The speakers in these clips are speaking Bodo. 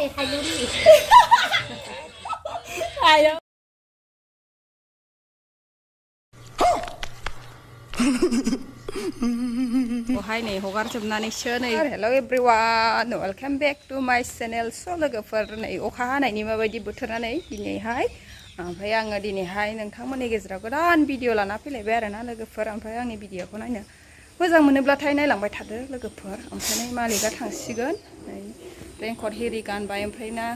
ถ่ายรู้ดิถ่ายแล้วHai nih, hogar sebenarnya nih. Hello everyone, welcome back to my channel. So लोगोफोर नै अखा हानायनि माबायदि बोथोरा नै दिनैहाय ओमफ्राय आङो दिनैहाय नोंथांमोननि गेजेराव गोदान भिडिअ लाना फैलायबाय आरोना लोगोफोर ओमफ्राय आंनि भिडिअखौ नायनो मोजां मोनोब्लाथाय नायलांबाय थादो लोगोफोर ओमफ्राय नै मालिकआ थांसिगोन नै रेनकट हिरि गानबाय ओमफ्राय ना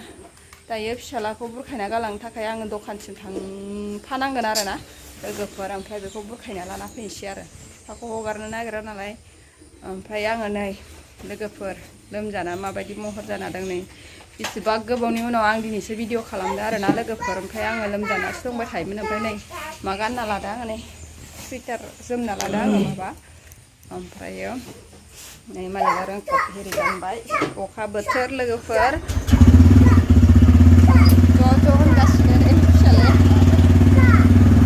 दायो फिसालाखौ बुरखायना गालांनो थाखाय आङो दखानसिम थांफानांगोन आरोना लोगोफोर ओमफ्राय बेखौ बुरखायना लाना फैनोसै आरो फिसाखौ हगारनो नागिरा नालाय ओमफ्राय आङो नै लोगोफोर लोमजाना माबायदि महर जाना दं नै बेसेबा गोबावनि उनाव आं दिनैसो भिडिअ खालामदों आरोना लोगोफोर ओमफ्राय आङो लोमजानासो दंबाय थायोमोन ओमफ्राय नै मा गानना लादों आङो नै सुइटार जोमना लादों आङो माबा ओमफ्रायो नै मालिकआ रेनकट हिरि गानबाय अखा बोथोर लोगोफोर ज' होनगासिनो नै फिसालाया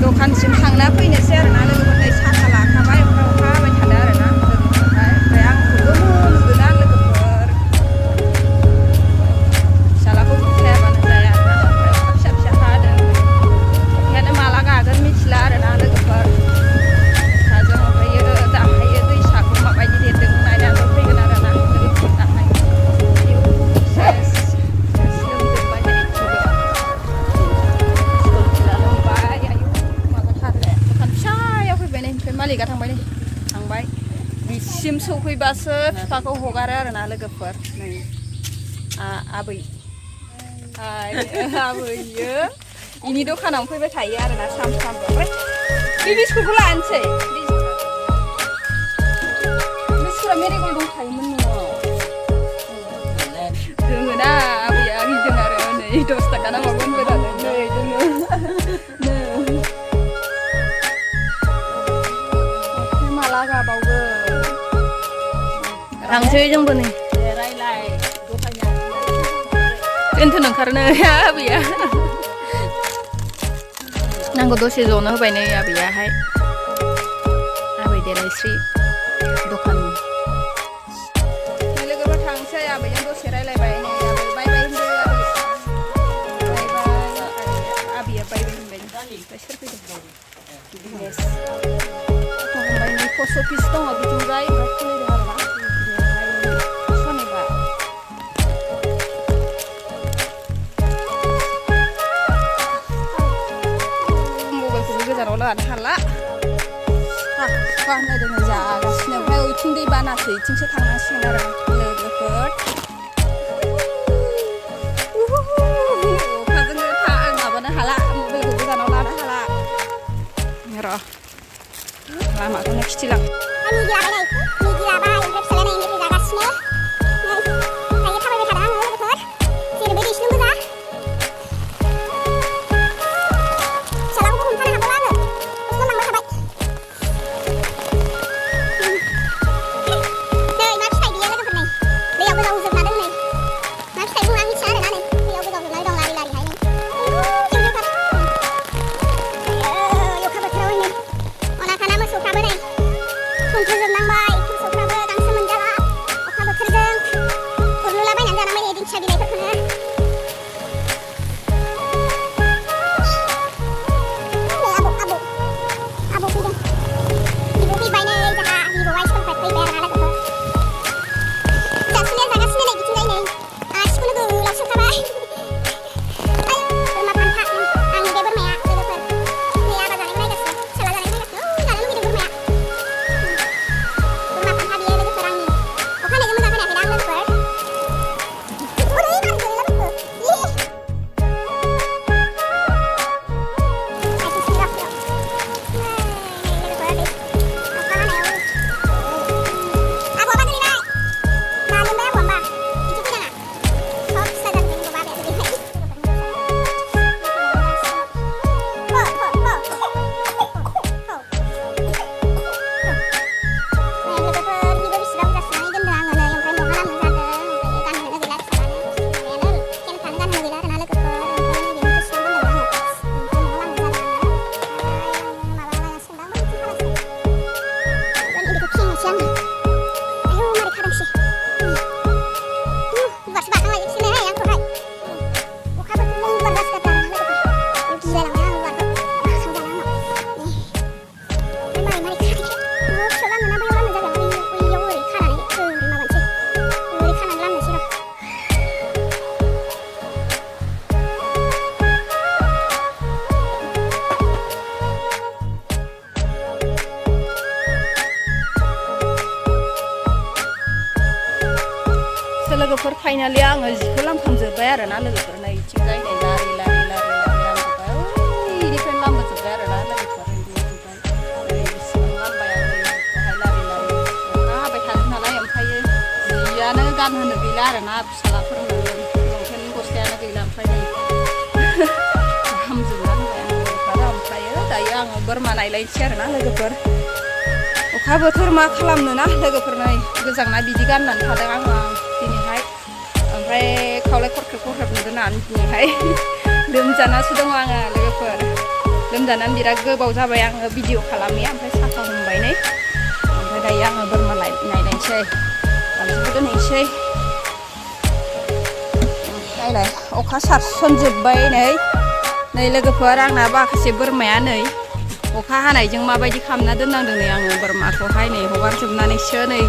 दखानसिम थांना फैनोसै आरोना लोगोफोर नै साथा लाखाबाय ओमफ्राय अखा हाबाय थादों आरोना लोगोफोरहाय ओमफ्राय आंखौबो नुदोंना लोगोफोर फिसालाखौ बुरखायाबानो जाया आरोना ओमफ्राय अखा फिसा फिसा हादों अखायानो माला गागोन मिथिला आरोना लोगोफोर अखाजों ओमफ्रायो दाहायो दैसाखौ माबायदि देरदों नायनानै फैगोन आरोना लोगोफोर दाहाय मालिकआ थांबाय बिसिम सौफैबासो फिफाखौ हगारो आरोना लोगोफोर नै आबै आबैयो इनि दखानाव फैबाय थायो आरोना सामफ्रामबो ओमफ्राय बे बिस्कुटखौ लानोसै बिस्कुटआ मेरिगल्ड दंखायोमोन न'आव दोङो ना आबैया गिदों आरो नै 10 थाखा ना माबा होनबाय थादों नै दोङो थांसै जोंबो नै दोनथ'नो ओंखारनो आबैया नांगौ दसे जनो होबाय नै आबैयाहाय आबै देलायस्रि दखाननि लोगोफोर थांसै आबैजों दसे रायलायबाय नै आबै बाय बाय होनदो आबैया बाय बाय होनबाय ओमफ्राय सोर फैदों बिजनेस फंबायनि पस्ट अफिस दङ बिथिंजाय ओमफ्राय खुलिदों आरोना शनिबार मबाइलखौबो गोजानाव लानो हाला होनलायदों जागासिनो ओमफ्राय ओइथिं दै बानासो इथिंसो थांनांसिगोन आरो लोगोफोर अखाजोंनो माबानो हाला मबाइलखौ गोजानाव लानो हाला र' लामाखौनो खिथिलां फाइनालि आङो जिखौ लामखांजोब्बाय आरोना लोगोफोर नै इथिंजाय नै लारि लारि लारि लारि लामजोब्बाय इनिफ्रायनो लामजोब्बाय आरोना लोगोफोर ओरै बिसिबां लामबाय आं बेहाय लारि लारि अखा हाबाय थादों नालाय ओमफ्रायो जियानो गानहोनो गैला आरोना फिसालाफोरनो लंपेन्ट गस्लायानो गैला ओमफ्राय नै लामजोबना होबाय आं लोगोफोर ओमफ्रायो दायो आङो बोरमा नायलायनोसै आरोना लोगोफोर अखा बोथोर मा खालामनो ना लोगोफोर नै गोजांना बिदि गाननानै थादों आङो दिनैहाय ओमफ्राय खावलाय खरखेब खरखेब नुदोंनानै दिनैहाय लोमजानासो दङ आङो लोगोफोर लोमजानानै बिराद गोबाव जाबाय आङो भिडिअ खालामैया ओमफ्राय साफा हमबाय नै ओमफ्राय दायो आङो बोरमा नायलायनोसै गांसोखौ दोनहैनोसै नायलाय अखा सारसनजोब्बाय नै लोगोफोर आंना माखासे बोरमाया नै अखा हानायजों माबायदि खालामना दोननांदों नै आङो बोरमाखौहाय नै हगारजोबनानैसो नै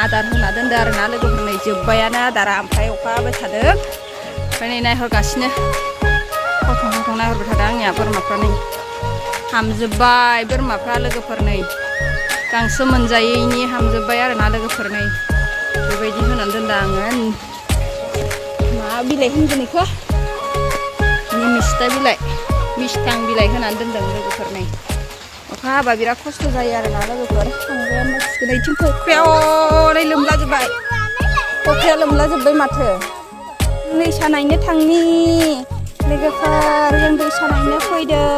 आदार होना दोनदो आरोना लोगोफोर नै जोब्बायानो आदारा ओमफ्राय अखा हाबाय थादों ओमफ्राय नै नायहरगासिनो गथं गथं नायहरबाय थादों आंनिया बोरमाफ्रा नै हामजोब्बाय बोरमाफ्रा लोगोफोर नै गांसो मोनजायैनि हामजोब्बाय आरोना लोगोफोर नै बेबायदि होनानै दोनदों आङो मा बिलाइ होनगोन बेखौ निमिस्था बिलाइ मिस्थां बिलाइ होनानै दोनदों लोगोफोर नै अखा हाबा बिराद खस्थ' जायो आरोना लोगोफोर थांबाय नैथिं फख्रियाव नै लोमलाजोब्बाय फख्रिया लोमलाजोब्बाय माथो दैसा नायनो थांनि लोगोफोर जों दैसा नायनो फैदों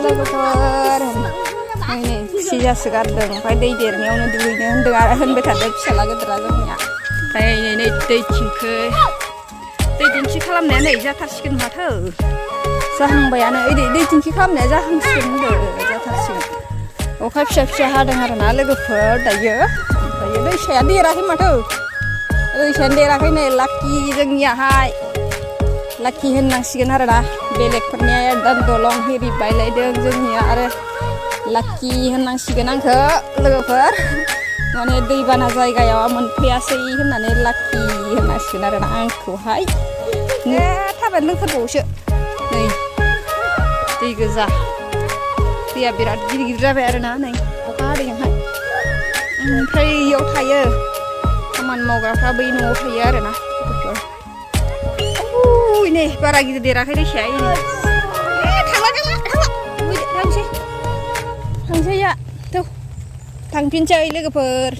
लोगोफोर नै खुसि जासोगारदों ओमफ्राय दै देरनायावनो दुगैनो होनदों आरो होनबाय थादों फिसाला गिदिरा जोंनिया ओमफ्राय नै दै थिंखि खालामनाया नै जाथारसिगोन माथो जाहांबायानो दै थिंखि खालामनाया जाहांसिगोन होनदों जाथारसिगोन अखा फिसा फिसा हादों आरोना लोगोफोर दायो ओमफ्राय दैसाया देराखै माथो दैसायानो देराखै नै लाकि जोंनियाहाय लाकि होननांसिगोन आरोना बेलेगफोरनिया एकदम दलं हिरि बायलायदों जोंनिया आरो लाकि होननांसिगोन आंखौ लोगोफोर माने दैबाना जायगायाव मोनफैयासै होननानै लाकि होननांसिगोन आरोना आंखौहाय थाबायनो लोंथारबावोसो नै दै गोजा दैया बिराद गिदिर गिदिर जाबाय आरोना नै अखा हादैजोंहाय ओमफ्राय इयाव थायो खामानि मावग्राफ्रा बै न'आव थायो आरोना गथ'फोर नै बारा गिदिर देराखै दैसाया थांसैया थांफिनसै लोगोफोर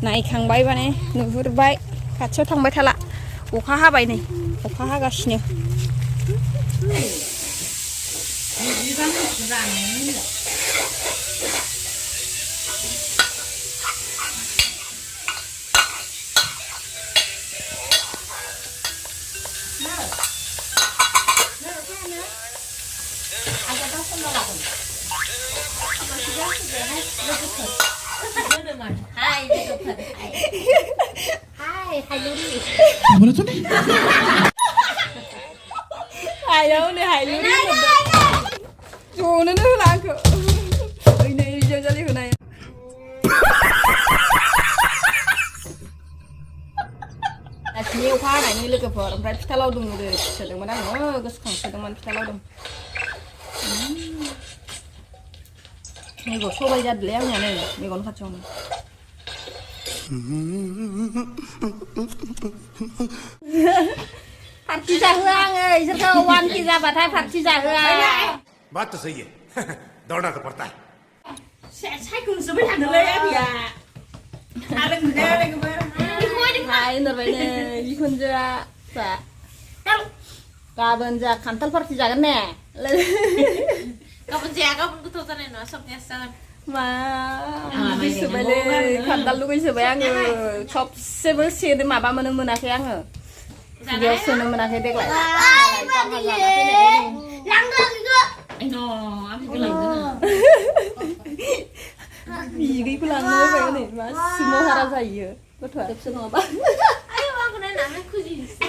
नायखांबाय माने नुहुरबाय खाथियाव थांबाय थाला अखा हाबाय नै अखा हागासिनो Mana tuh nih? Ayo nih, ayo nih. Jono nih lagu. Ini jangan jadi hunai. Ini upah nah ini lagi per. Berarti kita laudung deh. Sedang mana? Oh, kesekang sedang mana kita laudung. Ini gue coba lihat dulu ya nih. Ini gue kacau. Parti जाहोआं इसोरखौ वान की जाबाथाय पार्टी जाहोआं बात तो सही है दौड़ना तो पड़ता है साइखौसो बै थांदोंलै आबिया आरो हाय नरबायनो बिखुनजोआ जा गाबोन जा खान्थाल पार्टी जागोन ने गाबोन जाया गाबोन गोथाव जानाय नङा सबनियासो जागोन मा लुगैसोबायलै खान्थाल लुगैसोबाय आङो सबसेबो सेनो माबा मोनाखै आङो बेयाव सोनो मोनाखै देग्लाय बिगैखौ लांनो होबाय नै मा सिमहारा जायो गथ'आ खेबसे नङाबा आयौ आंखौ नायनानै खुजिनोसै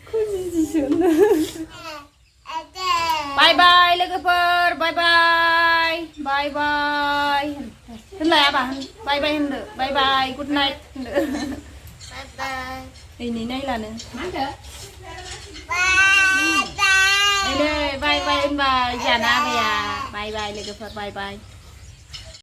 खुजिनोसै बाय बाय लोगोफोर बाय बाय बाय बाय होनलाय आबा बाय बाय होनदो बाय बाय गुड नाइट होनदो बाय बाय ओइनै नायलानो मा होनदो बाय बाय बाय बाय होनबाय जाना आबाया बाय बाय लोगोफोर बाय बाय